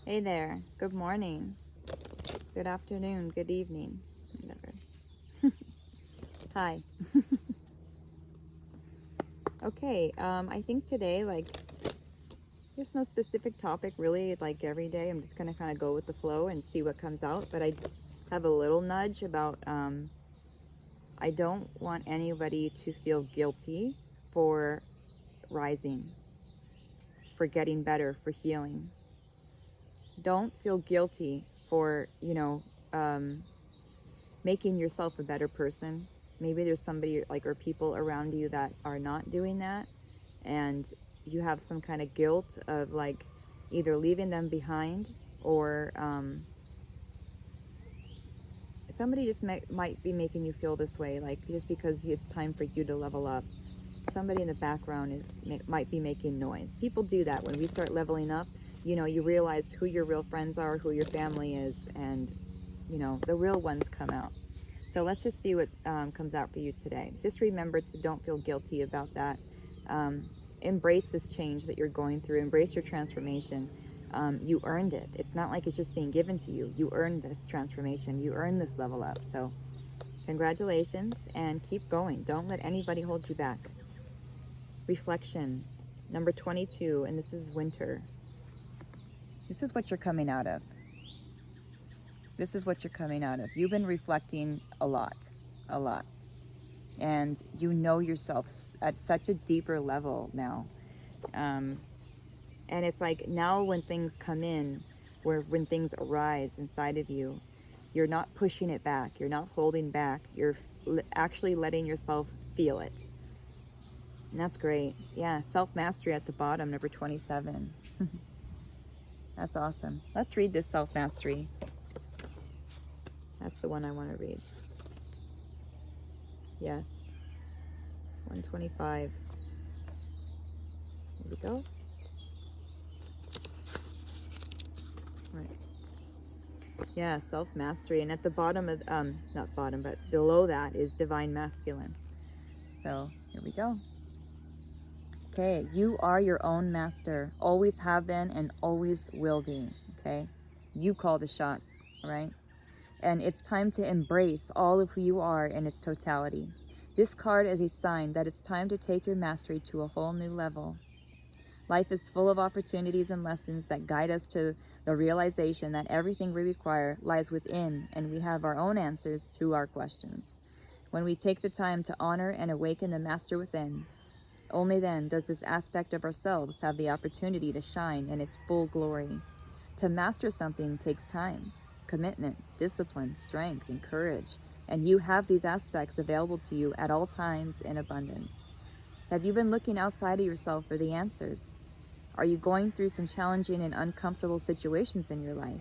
Hey there. Good morning. Good afternoon. Good evening. Whatever. Hi. Okay. I think today, like, there's no specific topic really. Like every day, I'm just gonna kind of go with the flow and see what comes out. But I have a little nudge about. I don't want anybody to feel guilty for rising, for getting better, for healing. Don't feel guilty for making yourself a better person. Maybe there's somebody like or people around you that are not doing that, and you have some kind of guilt of like either leaving them behind or somebody just might be making you feel this way, like just because it's time for you to level up. Somebody in the background might be making noise. People do that when we start leveling up. You realize who your real friends are, who your family is, and the real ones come out. So let's just see what comes out for you today. Just remember to don't feel guilty about that. Embrace this change that you're going through. Embrace your transformation. You earned it. It's not like it's just being given to you. You earned this transformation. You earned this level up. So congratulations and keep going. Don't let anybody hold you back. Reflection, number 22, and this is winter. This is what you're coming out of. This is what you're coming out of. You've been reflecting a lot. And you know yourself at such a deeper level now. And it's like now when things come in, when things arise inside of you, you're not pushing it back. You're not holding back. You're actually letting yourself feel it. And that's great. Yeah, self-mastery at the bottom, number 27. That's awesome. Let's read this self-mastery. That's the one I want to read. Yes. 125. Here we go. Right. Yeah, self-mastery. And at the bottom of, not bottom, but below that is divine masculine. So here we go. Okay, you are your own master. Always have been and always will be. Okay, you call the shots, all right? And it's time to embrace all of who you are in its totality. This card is a sign that it's time to take your mastery to a whole new level. Life is full of opportunities and lessons that guide us to the realization that everything we require lies within, and we have our own answers to our questions. When we take the time to honor and awaken the master within, only then does this aspect of ourselves have the opportunity to shine in its full glory. To master something takes time, commitment, discipline, strength, and courage, and you have these aspects available to you at all times in abundance. Have you been looking outside of yourself for the answers? Are you going through some challenging and uncomfortable situations in your life?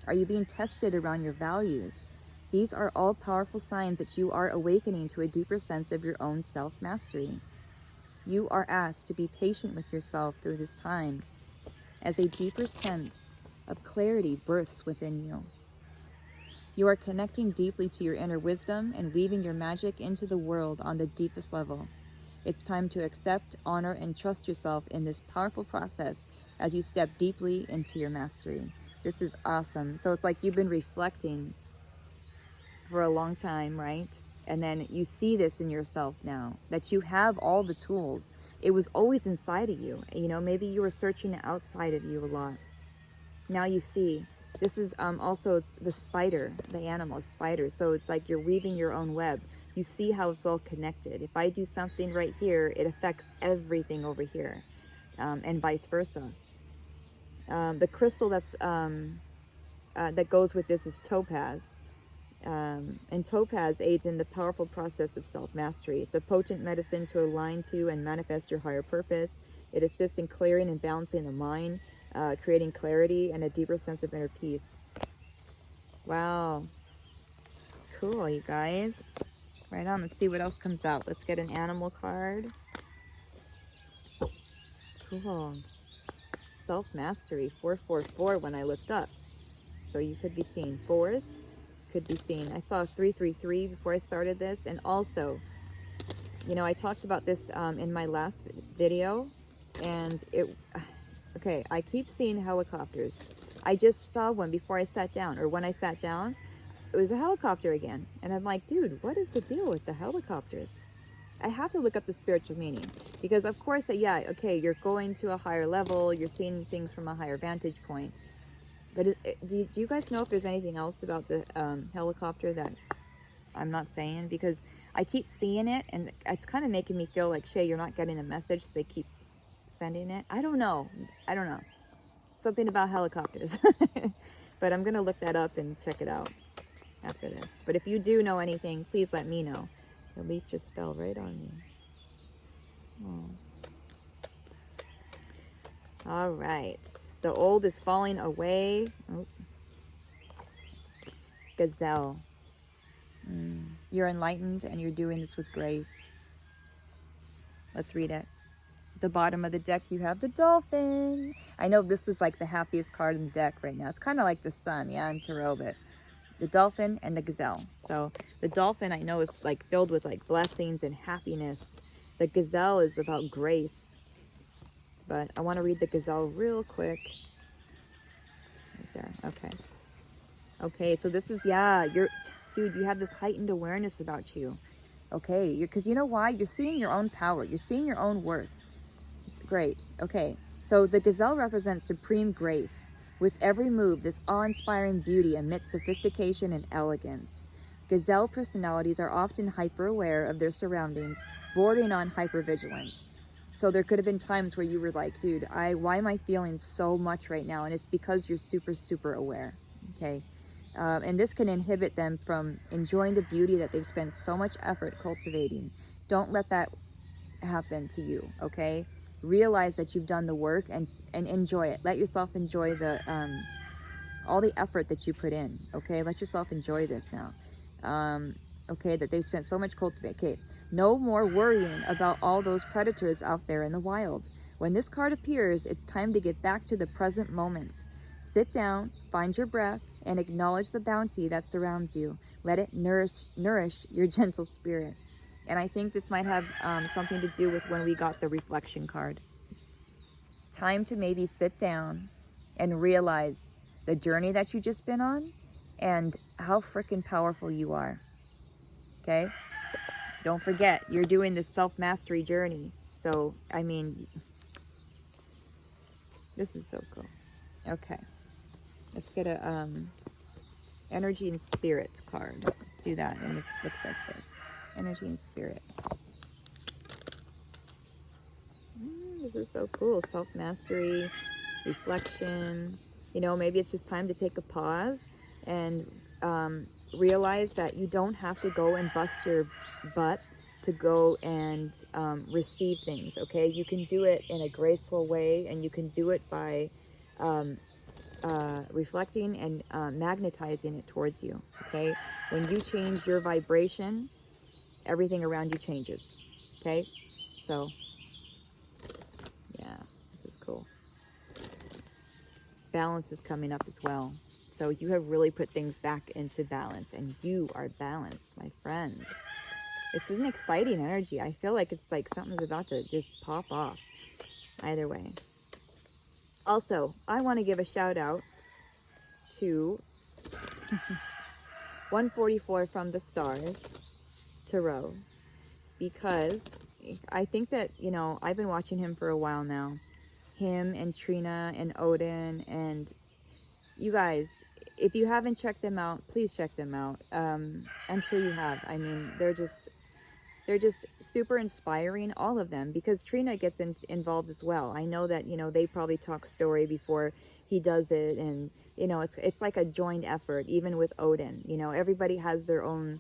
Are you being tested around your values? These are all powerful signs that you are awakening to a deeper sense of your own self-mastery. You are asked to be patient with yourself through this time as a deeper sense of clarity births within you. You are connecting deeply to your inner wisdom and weaving your magic into the world on the deepest level. It's time to accept, honor, and trust yourself in this powerful process as you step deeply into your mastery. This is awesome. So it's like you've been reflecting for a long time, right? And then you see this in yourself now, that you have all the tools. It was always inside of you. Maybe you were searching outside of you a lot. Now you see. This is also the spider, the animal, spider. So it's like you're weaving your own web. You see how it's all connected. If I do something right here, it affects everything over here, and vice versa. The crystal that goes with this is topaz. And topaz aids in the powerful process of self-mastery. It's a potent medicine to align to and manifest your higher purpose. It assists in clearing and balancing the mind, creating clarity and a deeper sense of inner peace. Wow. Cool, you guys. Right on. Let's see what else comes out. Let's get an animal card. Cool. Self-mastery, 444 when I looked up. So you could be seeing fours. Could be seen. I saw 333 before I started this, and also, I talked about this in my last video, and okay, I keep seeing helicopters. I just saw one before I sat down, or when I sat down, it was a helicopter again. And I'm like, dude, what is the deal with the helicopters? I have to look up the spiritual meaning, because of course, yeah, okay, you're going to a higher level, you're seeing things from a higher vantage point. But do you guys know if there's anything else about the helicopter that I'm not saying? Because I keep seeing it, and it's kind of making me feel like, Shay, you're not getting the message, so they keep sending it. I don't know. Something about helicopters. But I'm going to look that up and check it out after this. But if you do know anything, please let me know. The leaf just fell right on me. Oh. All right. The old is falling away. Oh. Gazelle. You're enlightened and you're doing this with grace. Let's read it. At the bottom of the deck, you have the dolphin. I know this is like the happiest card in the deck right now. It's kind of like the sun, yeah, in tarot, but the dolphin and the gazelle. So the dolphin, I know, is like filled with like blessings and happiness. The gazelle is about grace. But I want to read the gazelle real quick. Right there. Okay. Okay, so this is, yeah, dude, you have this heightened awareness about you. Okay, because you know why? You're seeing your own power. You're seeing your own worth. It's great. Okay, so the gazelle represents supreme grace. With every move, this awe-inspiring beauty amidst sophistication and elegance. Gazelle personalities are often hyper-aware of their surroundings, bordering on hyper-vigilant. So there could have been times where you were like, dude, why am I feeling so much right now? And it's because you're super, super aware. Okay. And this can inhibit them from enjoying the beauty that they've spent so much effort cultivating. Don't let that happen to you, okay? Realize that you've done the work and enjoy it. Let yourself enjoy the all the effort that you put in, okay? Let yourself enjoy this now, okay? That they've spent so much cultivating. Okay, no more worrying about all those predators out there in the wild. When this card appears, it's time to get back to the present moment. Sit down, find your breath, and acknowledge the bounty that surrounds you. Let it nourish your gentle spirit. And I think this might have something to do with when we got the reflection card. Time to maybe sit down and realize the journey that you just been on and how freaking powerful you are. Okay? Don't forget, you're doing this self-mastery journey. So, I mean, this is so cool. Okay. Let's get a energy and spirit card. Let's do that. And this looks like this. Energy and spirit. This is so cool. Self-mastery, reflection. You know, maybe it's just time to take a pause and realize that you don't have to go and bust your butt to go and receive things, okay? You can do it in a graceful way, and you can do it by reflecting and magnetizing it towards you, okay? When you change your vibration, everything around you changes, okay? So, yeah, this is cool. Balance is coming up as well. So you have really put things back into balance, and you are balanced, my friend. This is an exciting energy. I feel like it's like something's about to just pop off. Either way. Also, I want to give a shout out to 144 from the Stars Tarot, because I think that, you know, I've been watching him for a while now. Him and Trina and Odin, and you guys, if you haven't checked them out, please check them out. I'm sure you have. I mean, they're just super inspiring, all of them, because Trina gets involved as well. I know that, you know, they probably talk story before he does it, and, you know, it's like a joint effort, even with Odin. You know, everybody has their own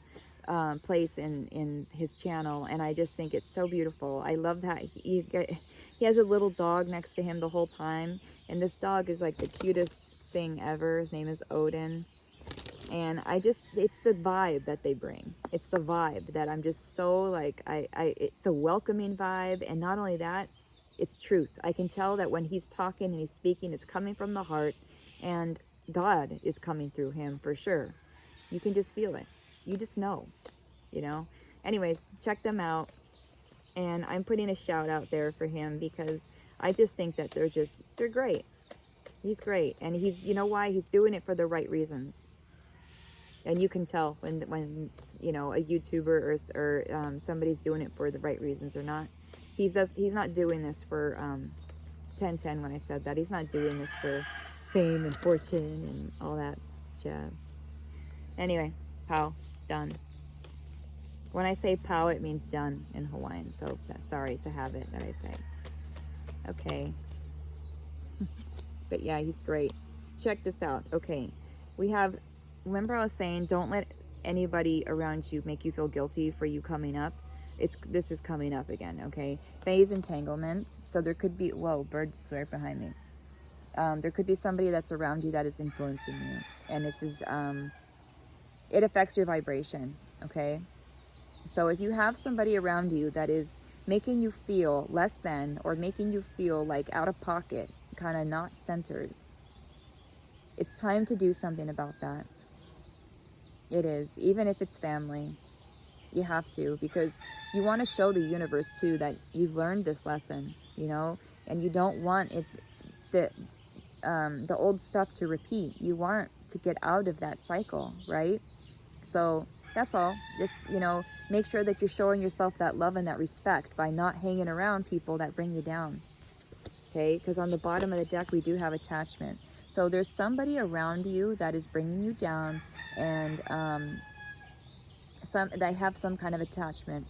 place in his channel, and I just think it's so beautiful. I love that he has a little dog next to him the whole time, and this dog is like the cutest thing ever. His name is Odin. And it's the vibe that they bring. It's the vibe that I'm just so like, it's a welcoming vibe. And not only that, it's truth. I can tell that when he's talking and he's speaking, it's coming from the heart, and God is coming through him for sure. You can just feel it. You just know, you know. Anyways, check them out. And I'm putting a shout out there for him, because I just think that they're great. He's great. And he's, you know why? He's doing it for the right reasons. And you can tell when you know, a YouTuber or somebody's doing it for the right reasons or not. He's not doing this for 1010 when I said that. He's not doing this for fame and fortune and all that jazz. Anyway, pow, done. When I say pow, it means done in Hawaiian. So sorry, it's a habit that I say. Okay. But yeah, he's great. Check this out. Okay. We have, remember I was saying, don't let anybody around you make you feel guilty for you coming up. This is coming up again, okay? Phase entanglement. So there could be, whoa, bird just right behind me. There could be somebody that's around you that is influencing you. And this is, it affects your vibration, okay? So if you have somebody around you that is making you feel less than, or making you feel like out of pocket, kind of not centered, it's time to do something about that. It is, even if it's family. You have to, because you want to show the universe too that you've learned this lesson, you know, and you don't want it, the old stuff to repeat. You want to get out of that cycle, right? So that's all. Just, you know, make sure that you're showing yourself that love and that respect by not hanging around people that bring you down. Okay, because on the bottom of the deck we do have attachment. So there's somebody around you that is bringing you down, and they have some kind of attachment,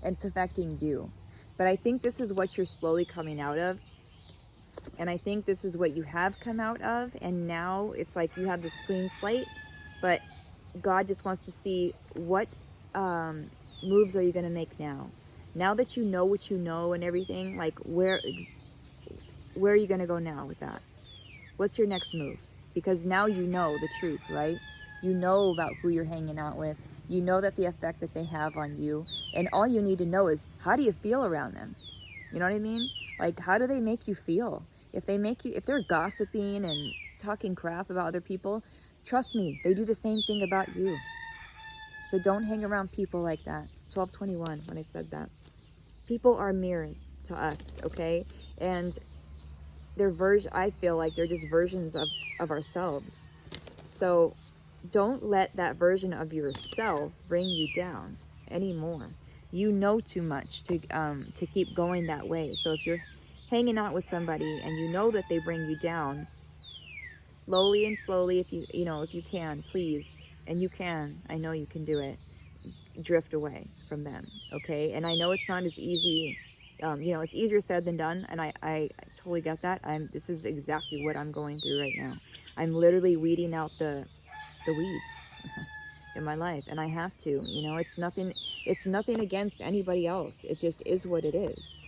and it's affecting you. But I think this is what you're slowly coming out of, and I think this is what you have come out of, and now it's like you have this clean slate. But God just wants to see what moves are you going to make now that you know what you know and everything. Like where are you going to go now with that? What's your next move? Because now you know the truth, right? You know about who you're hanging out with. You know that the effect that they have on you. And all you need to know is, how do you feel around them? You know what I mean? Like, how do they make you feel? If they're gossiping and talking crap about other people, trust me, they do the same thing about you. So don't hang around people like that. 1221, when I said that. People are mirrors to us, okay? And I feel like they're just versions of ourselves. So don't let that version of yourself bring you down anymore. You know too much to keep going that way. So if you're hanging out with somebody and you know that they bring you down, slowly, if you can, please, and you can, I know you can do it, drift away from them, okay? And I know it's not as easy, it's easier said than done, and I totally get that. This is exactly what I'm going through right now. I'm literally weeding out the weeds in my life, and I have to, it's nothing against anybody else. It just is what it is.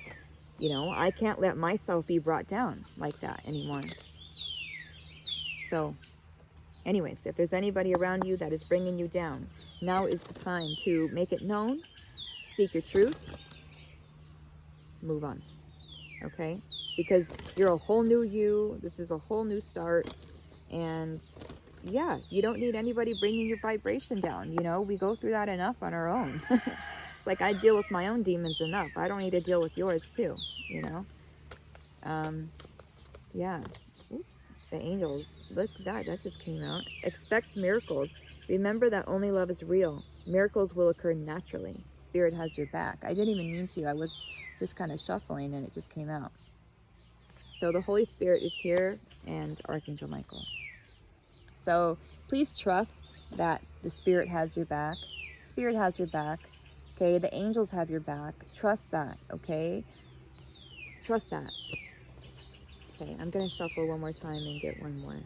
I can't let myself be brought down like that anymore. So anyways, if there's anybody around you that is bringing you down, now is the time to make it known, speak your truth, move on, okay? Because you're a whole new you. This is a whole new start. And yeah, you don't need anybody bringing your vibration down. We go through that enough on our own. It's like I deal with my own demons enough. I don't need to deal with yours too, yeah. Oops. The angels. Look, that just came out. Expect miracles. Remember that only love is real. Miracles will occur naturally. Spirit has your back. I didn't even mean to. I was just kind of shuffling and it just came out. So the Holy Spirit is here, and Archangel Michael. So please trust that the Spirit has your back. Spirit has your back. Okay, the angels have your back. Trust that, okay? Trust that. Okay, I'm going to shuffle one more time and get one more.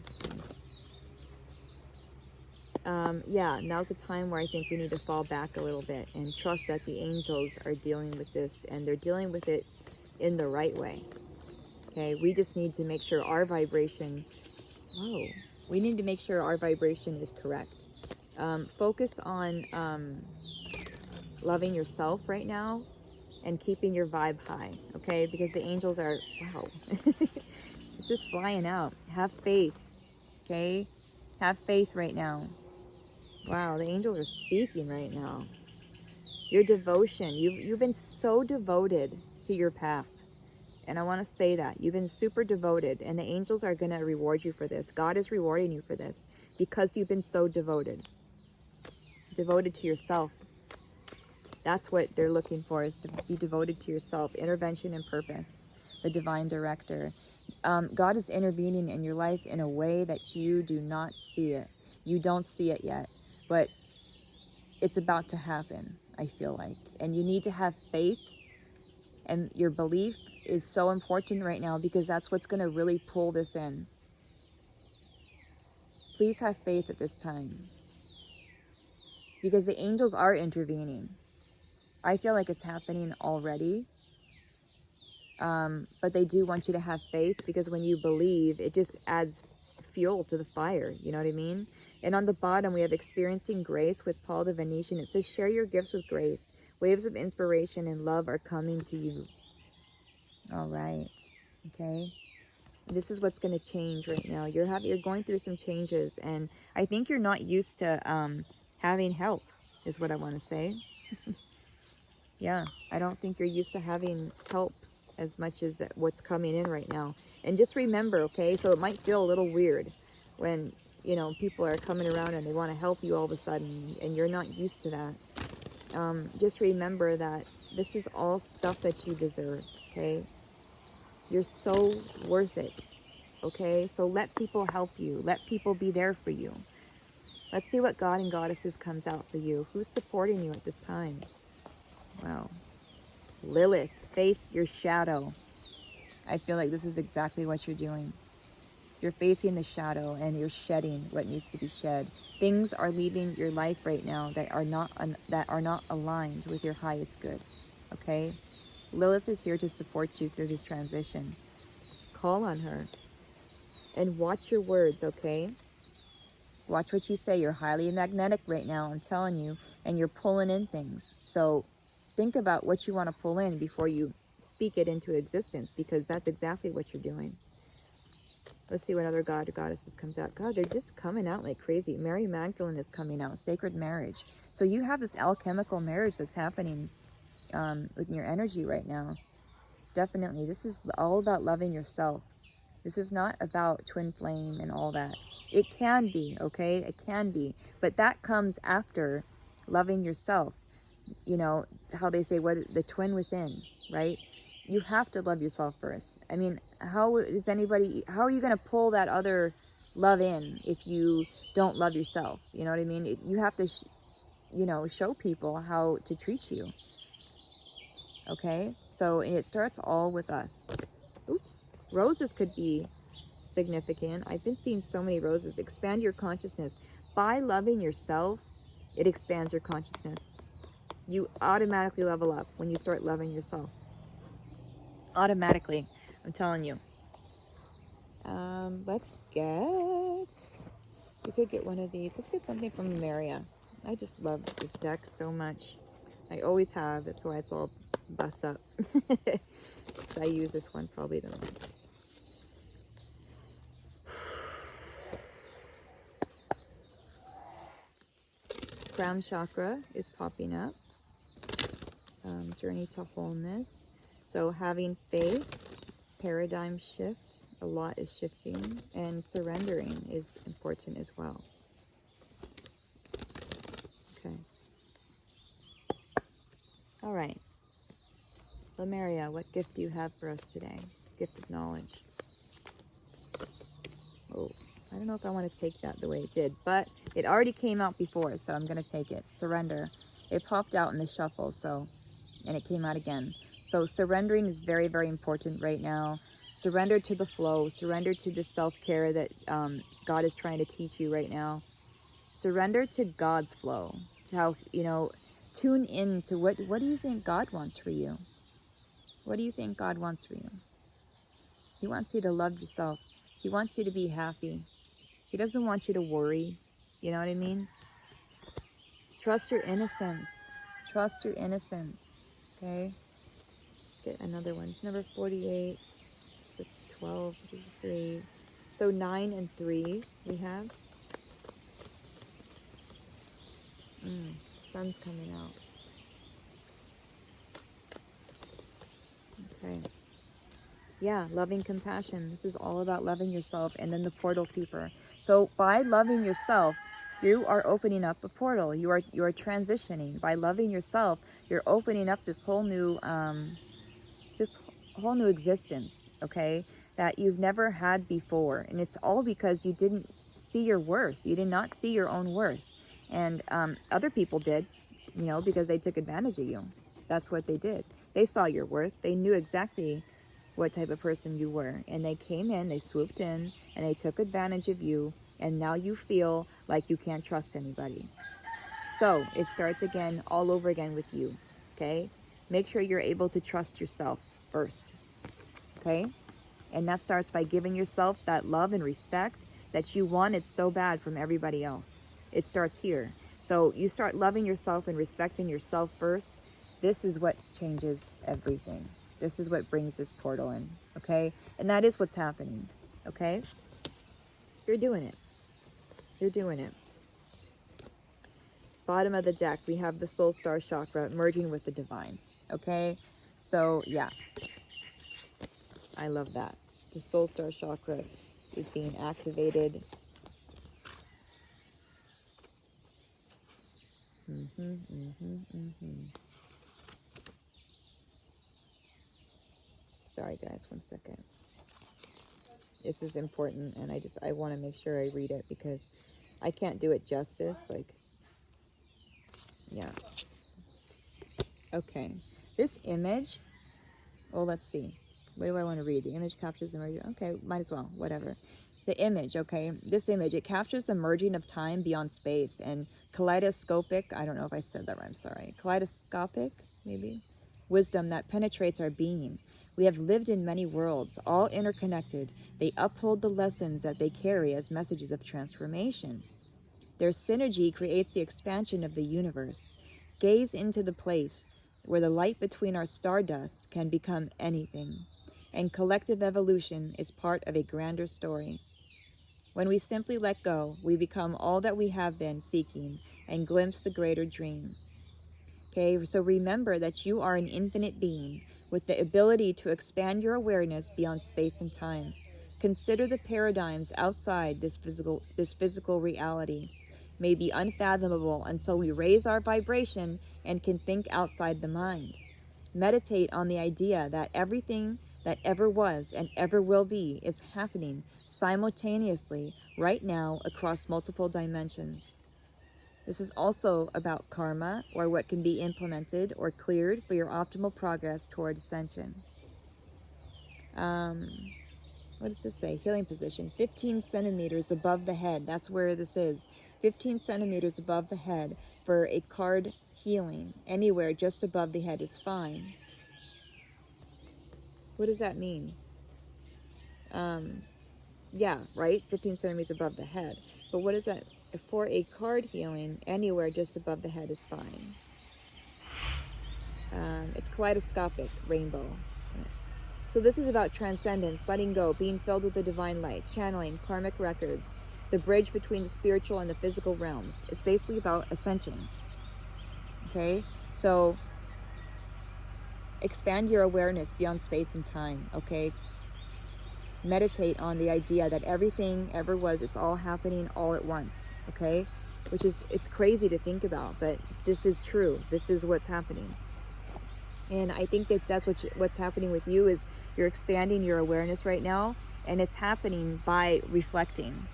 Yeah, now's the time where I think we need to fall back a little bit and trust that the angels are dealing with this, and they're dealing with it in the right way. Okay, we just need to make sure our vibration, we need to make sure our vibration is correct. Focus on loving yourself right now and keeping your vibe high, okay? Because the angels are, it's just flying out. Have faith, okay? Have faith right now. Wow, the angels are speaking right now. Your devotion, you've been so devoted to your path. And I want to say that you've been super devoted, and the angels are going to reward you for this. God is rewarding you for this because you've been so devoted to yourself. That's what they're looking for, is to be devoted to yourself. Intervention and purpose, the divine director. God is intervening in your life in a way that you do not see it. You don't see it yet, but it's about to happen, I feel like. And you need to have faith, and your belief is so important right now, because that's what's going to really pull this in. Please have faith at this time, because the angels are intervening. I feel like it's happening already. But they do want you to have faith, because when you believe, it just adds fuel to the fire. You know what I mean? And on the bottom, we have experiencing grace with Paul the Venetian. It says, share your gifts with grace. Waves of inspiration and love are coming to you. All right. Okay. This is what's going to change right now. You're going through some changes, and I think you're not used to having help, is what I want to say. Yeah, I don't think you're used to having help as much as what's coming in right now. And just remember, okay, so it might feel a little weird when, you know, people are coming around and they want to help you all of a sudden, and you're not used to that. Just remember that this is all stuff that you deserve, okay? You're so worth it, okay? So let people help you. Let people be there for you. Let's see what God and Goddesses comes out for you. Who's supporting you at this time? Wow. Lilith, face your shadow. I feel like this is exactly what you're doing. You're facing the shadow, and you're shedding what needs to be shed. Things are leaving your life right now that are not aligned with your highest good. Okay? Lilith is here to support you through this transition. Call on her. And watch your words, okay? Watch what you say. You're highly magnetic right now, I'm telling you, and you're pulling in things. So think about what you want to pull in before you speak it into existence, because that's exactly what you're doing. Let's see what other god or goddesses comes out. God, they're just coming out like crazy. Mary Magdalene is coming out. Sacred marriage. So you have this alchemical marriage that's happening with your energy right now. Definitely. This is all about loving yourself. This is not about twin flame and all that. It can be, okay? It can be. But that comes after loving yourself. You know, how they say, what the twin within, right? You have to love yourself first. I mean, how are you going to pull that other love in if you don't love yourself? You know what I mean? You have to, show people how to treat you. Okay? So it starts all with us. Oops. Roses could be significant. I've been seeing so many roses. Expand your consciousness. By loving yourself, it expands your consciousness. You automatically level up when you start loving yourself. Automatically. I'm telling you. We could get one of these. Let's get something from Maria. I just love this deck so much. I always have. That's why it's all bust up. I use this one probably the most. Crown chakra is popping up. Journey to wholeness. So having faith, paradigm shift, a lot is shifting, and surrendering is important as well. Okay. All right. Lemuria, what gift do you have for us today? Gift of knowledge. Oh, I don't know if I want to take that the way it did, but it already came out before, so I'm going to take it. Surrender. It popped out in the shuffle, and it came out again. So surrendering is very, very important right now. Surrender to the flow. Surrender to the self-care that God is trying to teach you right now. Surrender to God's flow. To how, tune in to what do you think God wants for you? What do you think God wants for you? He wants you to love yourself. He wants you to be happy. He doesn't want you to worry. You know what I mean? Trust your innocence. Trust your innocence. Okay? Let's get another one. It's number 48. It's a 12, which is a 3. So 9 and 3 we have. Sun's coming out. Okay. Yeah, loving compassion. This is all about loving yourself. And then the portal keeper. So by loving yourself, you are opening up a portal. You are transitioning. By loving yourself, you're opening up this whole new existence, okay, that you've never had before. And it's all because you didn't see your worth. You did not see your own worth. And other people did, you know, because they took advantage of you. That's what they did. They saw your worth. They knew exactly what type of person you were. And they came in, they swooped in, and they took advantage of you. And now you feel like you can't trust anybody. So it starts again, all over again with you, okay? Make sure you're able to trust yourself first, okay? And that starts by giving yourself that love and respect that you wanted so bad from everybody else. It starts here. So you start loving yourself and respecting yourself first. This is what changes everything. This is what brings this portal in, okay? And that is what's happening, okay? You're doing it. You're doing it. Bottom of the deck, we have the soul star chakra merging with the divine, okay? So yeah, I love that. The soul star chakra is being activated. Sorry guys, one second. This is important, and I want to make sure I read it because I can't do it justice. Like, yeah. Okay. This image, oh, let's see. What do I want to read? The image captures the merging. Okay, might as well. Whatever. The image, okay. This image, it captures the merging of time beyond space and kaleidoscopic, I don't know if I said that right, I'm sorry. Kaleidoscopic, maybe? Wisdom that penetrates our being. We have lived in many worlds, all interconnected. They uphold the lessons that they carry as messages of transformation. Their synergy creates the expansion of the universe. Gaze into the place where the light between our stardust can become anything, and collective evolution is part of a grander story. When we simply let go, we become all that we have been seeking and glimpse the greater dream. Okay, so remember that you are an infinite being with the ability to expand your awareness beyond space and time. Consider the paradigms outside this physical reality may be unfathomable until we raise our vibration and can think outside the mind. Meditate on the idea that everything that ever was and ever will be is happening simultaneously right now across multiple dimensions. This is also about karma, or what can be implemented or cleared for your optimal progress toward ascension. What does this say? Healing position, 15 centimeters above the head. That's where this is. 15 centimeters above the head for a card healing. Anywhere just above the head is fine. What does that mean? Yeah, right? 15 centimeters above the head. But what is that? For a card healing, anywhere just above the head is fine. It's kaleidoscopic, rainbow. So this is about transcendence, letting go, being filled with the divine light, channeling, karmic records, the bridge between the spiritual and the physical realms. It's basically about ascension. Okay? So expand your awareness beyond space and time, okay? Meditate on the idea that everything ever was, it's all happening all at once, okay? Which is, it's crazy to think about, but this is true. This is what's happening. And I think that that's what's happening with you is you're expanding your awareness right now, and it's happening by reflecting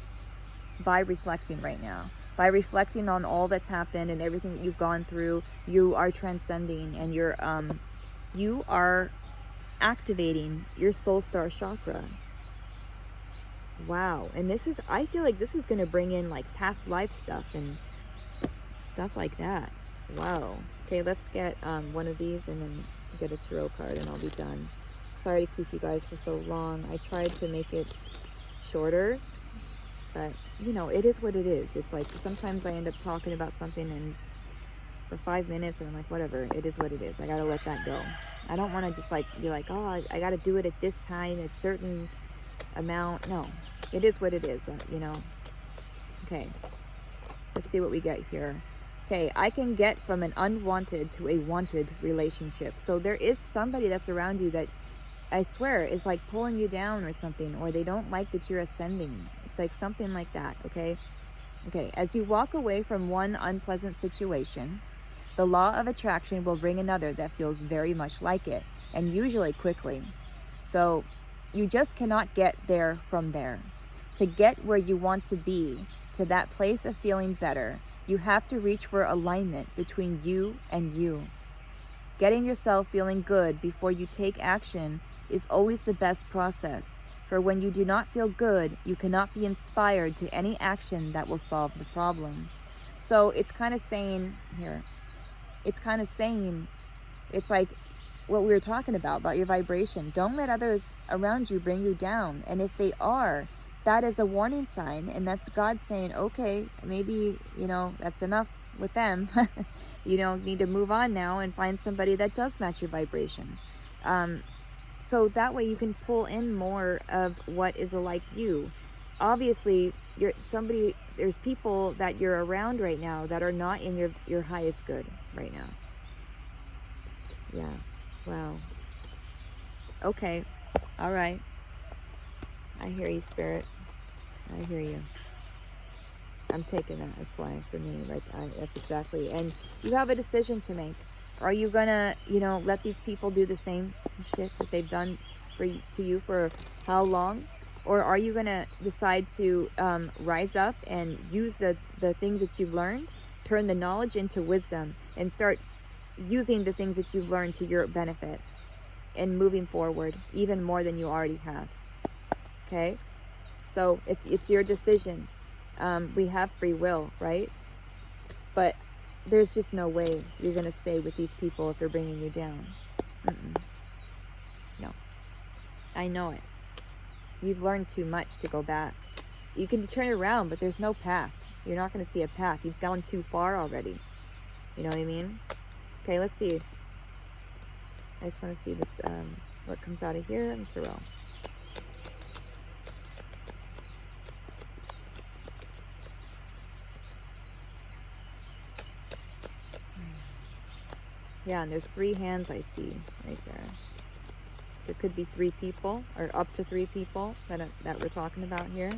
right now. By reflecting on all that's happened and everything that you've gone through, you are transcending, and you are activating your soul star chakra. Wow. And this is, I feel like this is going to bring in like past life stuff and stuff like that. Wow. Okay, let's get one of these and then get a tarot card and I'll be done. Sorry to keep you guys for so long. I tried to make it shorter, but you know, it is what it is. It's like sometimes I end up talking about something and for 5 minutes and I'm like, whatever, it is what it is. I gotta let that go. I don't want to just like be like, oh, I gotta do it at this time, at certain amount. No, it is what it is, you know. Okay, let's see what we get here. Okay, I can get from an unwanted to a wanted relationship. So there is somebody that's around you that I swear, is like pulling you down or something, or they don't like that you're ascending. It's like something like that, okay? Okay, as you walk away from one unpleasant situation, the law of attraction will bring another that feels very much like it, and usually quickly. So you just cannot get there from there. To get where you want to be, to that place of feeling better, you have to reach for alignment between you and you. Getting yourself feeling good before you take action is always the best process, for when you do not feel good, you cannot be inspired to any action that will solve the problem. So it's kind of saying here, it's like what we were talking about your vibration. Don't let others around you bring you down. And if they are, that is a warning sign. And that's God saying, okay, maybe, that's enough with them. You need to move on now and find somebody that does match your vibration. So that way you can pull in more of what is like you. Obviously, there's people that you're around right now that are not in your highest good right now. Yeah. Wow. Okay. All right. I hear you, Spirit. I hear you. I'm taking that. That's why, for me, that's exactly. And you have a decision to make. Are you gonna, let these people do the same shit that they've done to you for how long? Or are you gonna decide to rise up and use the things that you've learned, turn the knowledge into wisdom, and start using the things that you've learned to your benefit and moving forward even more than you already have? Okay? So it's your decision. We have free will, right? But there's just no way you're going to stay with these people if they're bringing you down. No. I know it. You've learned too much to go back. You can turn around, but there's no path. You're not going to see a path. You've gone too far already. You know what I mean? Okay, let's see. I just want to see this, what comes out of here in Tarot. Yeah, and there's 3 hands I see right there. There could be 3 people, or up to 3 people that we're talking about here.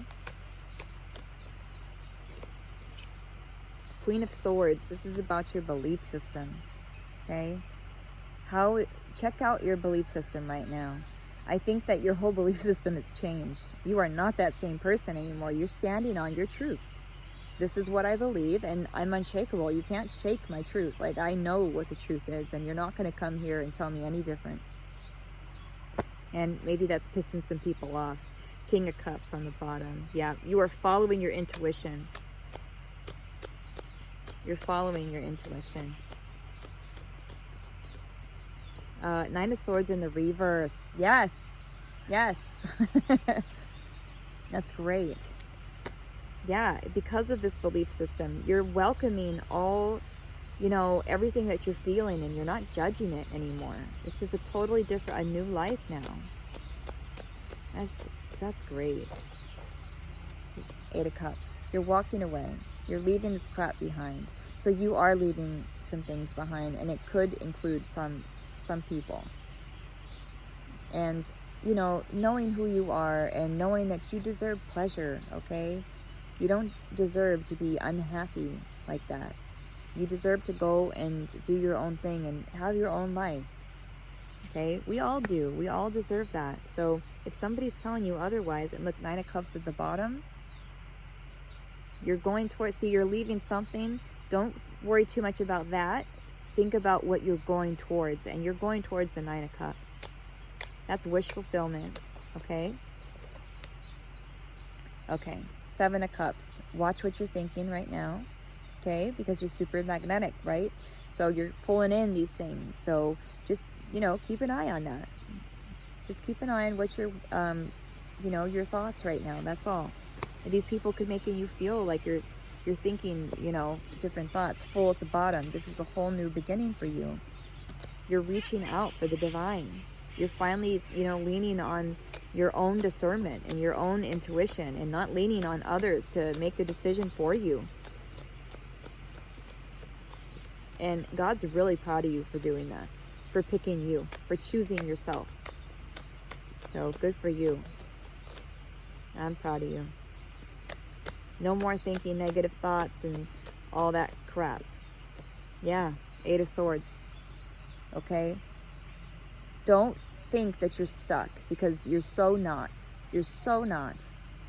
Queen of Swords. This is about your belief system. Okay? Check out your belief system right now. I think that your whole belief system has changed. You are not that same person anymore. You're standing on your truth. This is what I believe, and I'm unshakable. You can't shake my truth. Like, I know what the truth is, and you're not going to come here and tell me any different. And maybe that's pissing some people off. King of Cups on the bottom. Yeah, you are following your intuition. You're following your intuition. 9 of Swords in the reverse. Yes. Yes. That's great. Yeah, because of this belief system, you're welcoming all, everything that you're feeling, and you're not judging it anymore. This is a totally different, a new life now. That's great. 8 of Cups. You're walking away. You're leaving this crap behind. So you are leaving some things behind, and it could include some people. And, knowing who you are and knowing that you deserve pleasure, okay? You don't deserve to be unhappy like that. You deserve to go and do your own thing and have your own life. Okay? We all do. We all deserve that. So if somebody's telling you otherwise, and look, 9 of Cups at the bottom, you're going towards, you're leaving something. Don't worry too much about that. Think about what you're going towards, and you're going towards the 9 of Cups. That's wish fulfillment. Okay? Okay. 7 of Cups. Watch what you're thinking right now, okay? Because you're super magnetic, right? So you're pulling in these things. So just, keep an eye on that. Just keep an eye on what your, your thoughts right now. That's all. And these people could make you feel like you're thinking, different thoughts. Full at the bottom. This is a whole new beginning for you. You're reaching out for the divine. You're finally, leaning on your own discernment and your own intuition, and not leaning on others to make the decision for you. And God's really proud of you for doing that, for picking you, for choosing yourself. So good for you. I'm proud of you. No more thinking negative thoughts and all that crap. Yeah, 8 of Swords. Okay? Don't think that you're stuck, because you're so not. You're so not.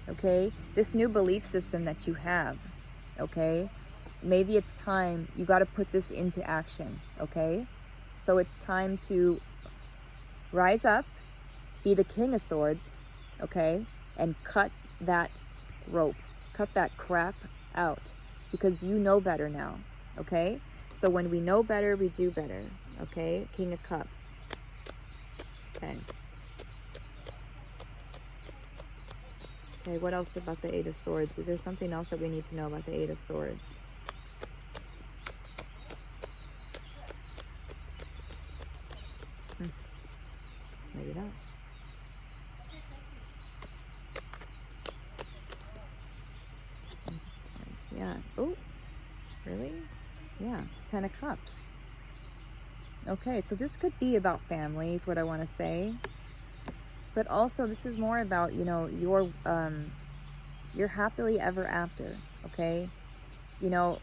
Okay? This new belief system that you have, okay? Maybe it's time, you got to put this into action, okay? So it's time to rise up, be the King of Swords, okay? And cut that rope. Cut that crap out, because you know better now, okay? So when we know better, we do better, okay? King of Cups. Okay. Okay, what else about the 8 of Swords? Is there something else that we need to know about the 8 of Swords? Maybe not. Yeah. Oh, really? Yeah. 10 of Cups. Okay, so this could be about family, is what I want to say. But also, this is more about, you know, your happily ever after, okay? You know,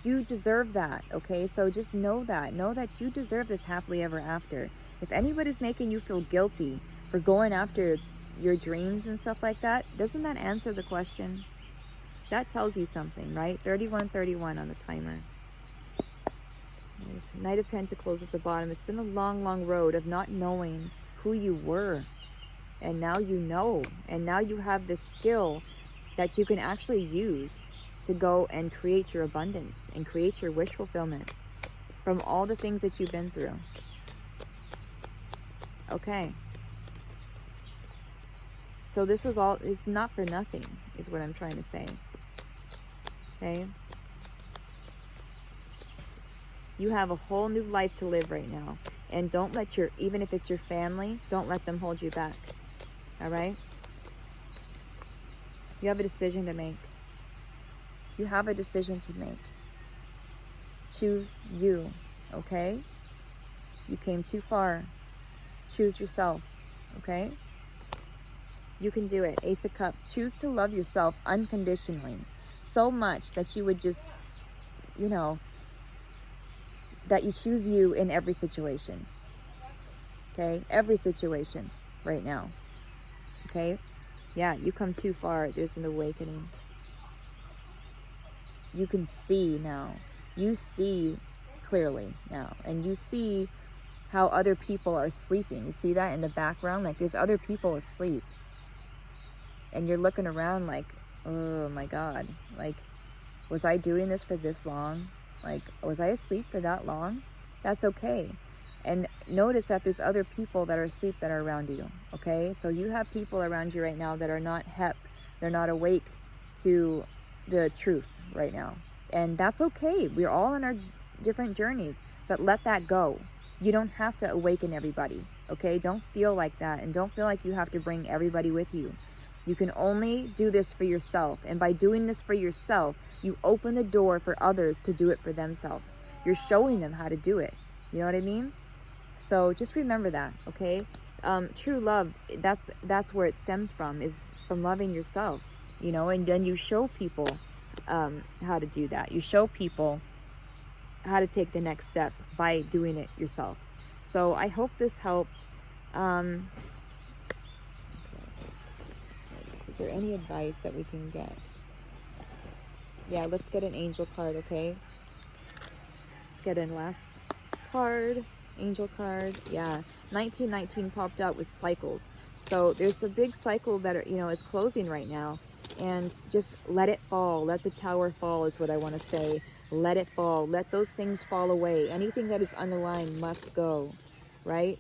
you deserve that, okay? So just know that you deserve this happily ever after. If anybody's making you feel guilty for going after your dreams and stuff like that, doesn't that answer the question? That tells you something, right? 3131 on the timer. Knight of Pentacles at the bottom. It's been a long, long road of not knowing who you were. And now you know. And now you have this skill that you can actually use to go and create your abundance and create your wish fulfillment from all the things that you've been through. Okay. So this was all, it's not for nothing, is what I'm trying to say. Okay? You have a whole new life to live right now. And don't let even if it's your family, don't let them hold you back. All right? You have a decision to make. You have a decision to make. Choose you, okay? You came too far. Choose yourself, okay? You can do it. Ace of Cups. Choose to love yourself unconditionally. So much that you would just, you know, that you choose you in every situation. Okay? Every situation right now. Okay? Yeah, you come too far. There's an awakening. You can see now. You see clearly now. And you see how other people are sleeping. You see that in the background? Like there's other people asleep. And you're looking around like, oh my God. Like, was I doing this for this long? Like, was I asleep for that long? That's okay. And notice that there's other people that are asleep that are around you, okay? So you have people around you right now that are not hep. They're not awake to the truth right now. And that's okay. We're all on our different journeys, but let that go. You don't have to awaken everybody, okay? Don't feel like that, and don't feel like you have to bring everybody with you. You can only do this for yourself. And by doing this for yourself, you open the door for others to do it for themselves. You're showing them how to do it. You know what I mean? So just remember that, okay? True love, that's where it stems from, is from loving yourself, you know, and then you show people how to do that. You show people how to take the next step by doing it yourself. So I hope this helped. Okay. Is there any advice that we can get? Yeah, let's get an angel card, okay? Let's get in last card, angel card. Yeah, 1919 popped out with cycles. So there's a big cycle that is closing right now, and just let it fall. Let the tower fall is what I want to say. Let it fall. Let those things fall away. Anything that is unaligned must go, right?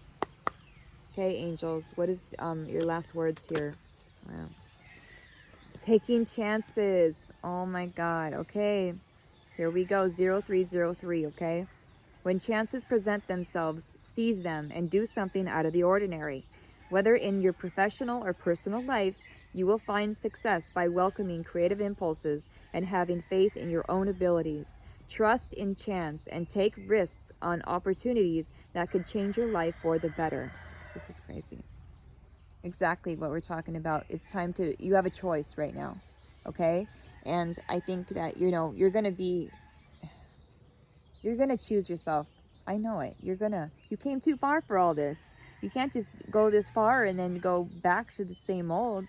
Okay, angels, what is your last words here? Wow. Taking chances. Oh my God. Okay. Here we go. 0303. Okay. When chances present themselves, seize them and do something out of the ordinary. Whether in your professional or personal life, you will find success by welcoming creative impulses and having faith in your own abilities. Trust in chance and take risks on opportunities that could change your life for the better. This is crazy. exactly what we're talking about. It's time to, you have a choice right now, okay? And I think that, you know, you're gonna choose yourself. I know it. You came too far for all this. You can't just go this far and then go back to the same old.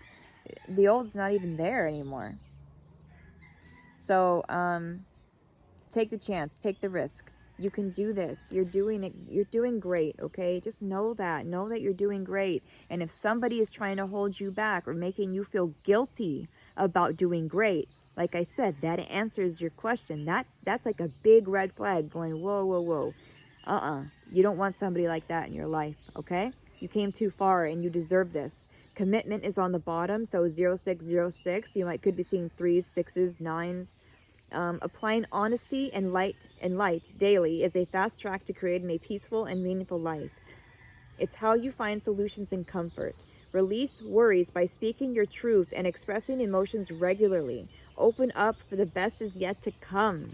The old's not even there anymore. So, take the chance, take the risk. You can do this. You're doing it. You're doing great, okay? Just know that. Know that you're doing great. And if somebody is trying to hold you back or making you feel guilty about doing great, like I said, that answers your question. That's like a big red flag going, whoa, whoa, whoa. You don't want somebody like that in your life, okay? You came too far and you deserve this. Commitment is on the bottom, so 0606. You could be seeing 3s, 6s, 9s. Applying honesty and light daily is a fast track to creating a peaceful and meaningful life. It's how you find solutions and comfort. Release worries by speaking your truth and expressing emotions regularly. Open up, for the best is yet to come.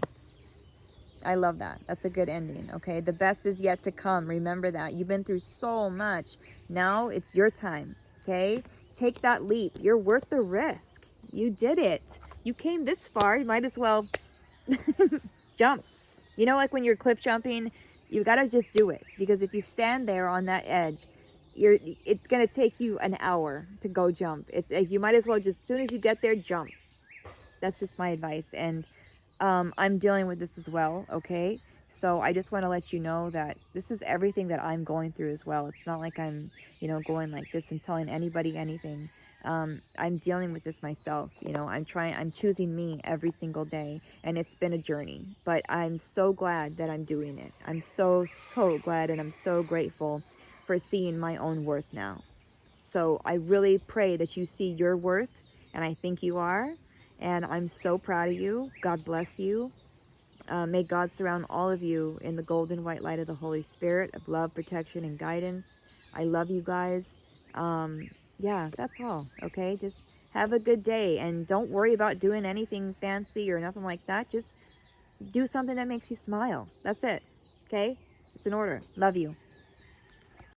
I love that. That's a good ending, okay? The best is yet to come. Remember that. You've been through so much. Now it's your time, okay? Take that leap. You're worth the risk. You did it. You came this far. You might as well jump. You know, like when you're cliff jumping, you got to just do it. Because if you stand there on that edge, it's going to take you an hour to go jump. You might as well just, as soon as you get there, jump. That's just my advice. And I'm dealing with this as well, okay? So I just want to let you know that this is everything that I'm going through as well. It's not like I'm, going like this and telling anybody anything. I'm dealing with this myself. I'm choosing me every single day, and it's been a journey, but I'm so glad that I'm doing it. I'm so, so glad, and I'm so grateful for seeing my own worth now. So I really pray that you see your worth, and I think you are. And I'm so proud of you. God bless you. May God surround all of you in the golden white light of the Holy Spirit of love, protection, and guidance. I love you guys. Yeah, that's all. Okay, just have a good day, and don't worry about doing anything fancy or nothing like that. Just do something that makes you smile. That's it. Okay, it's an order. Love you.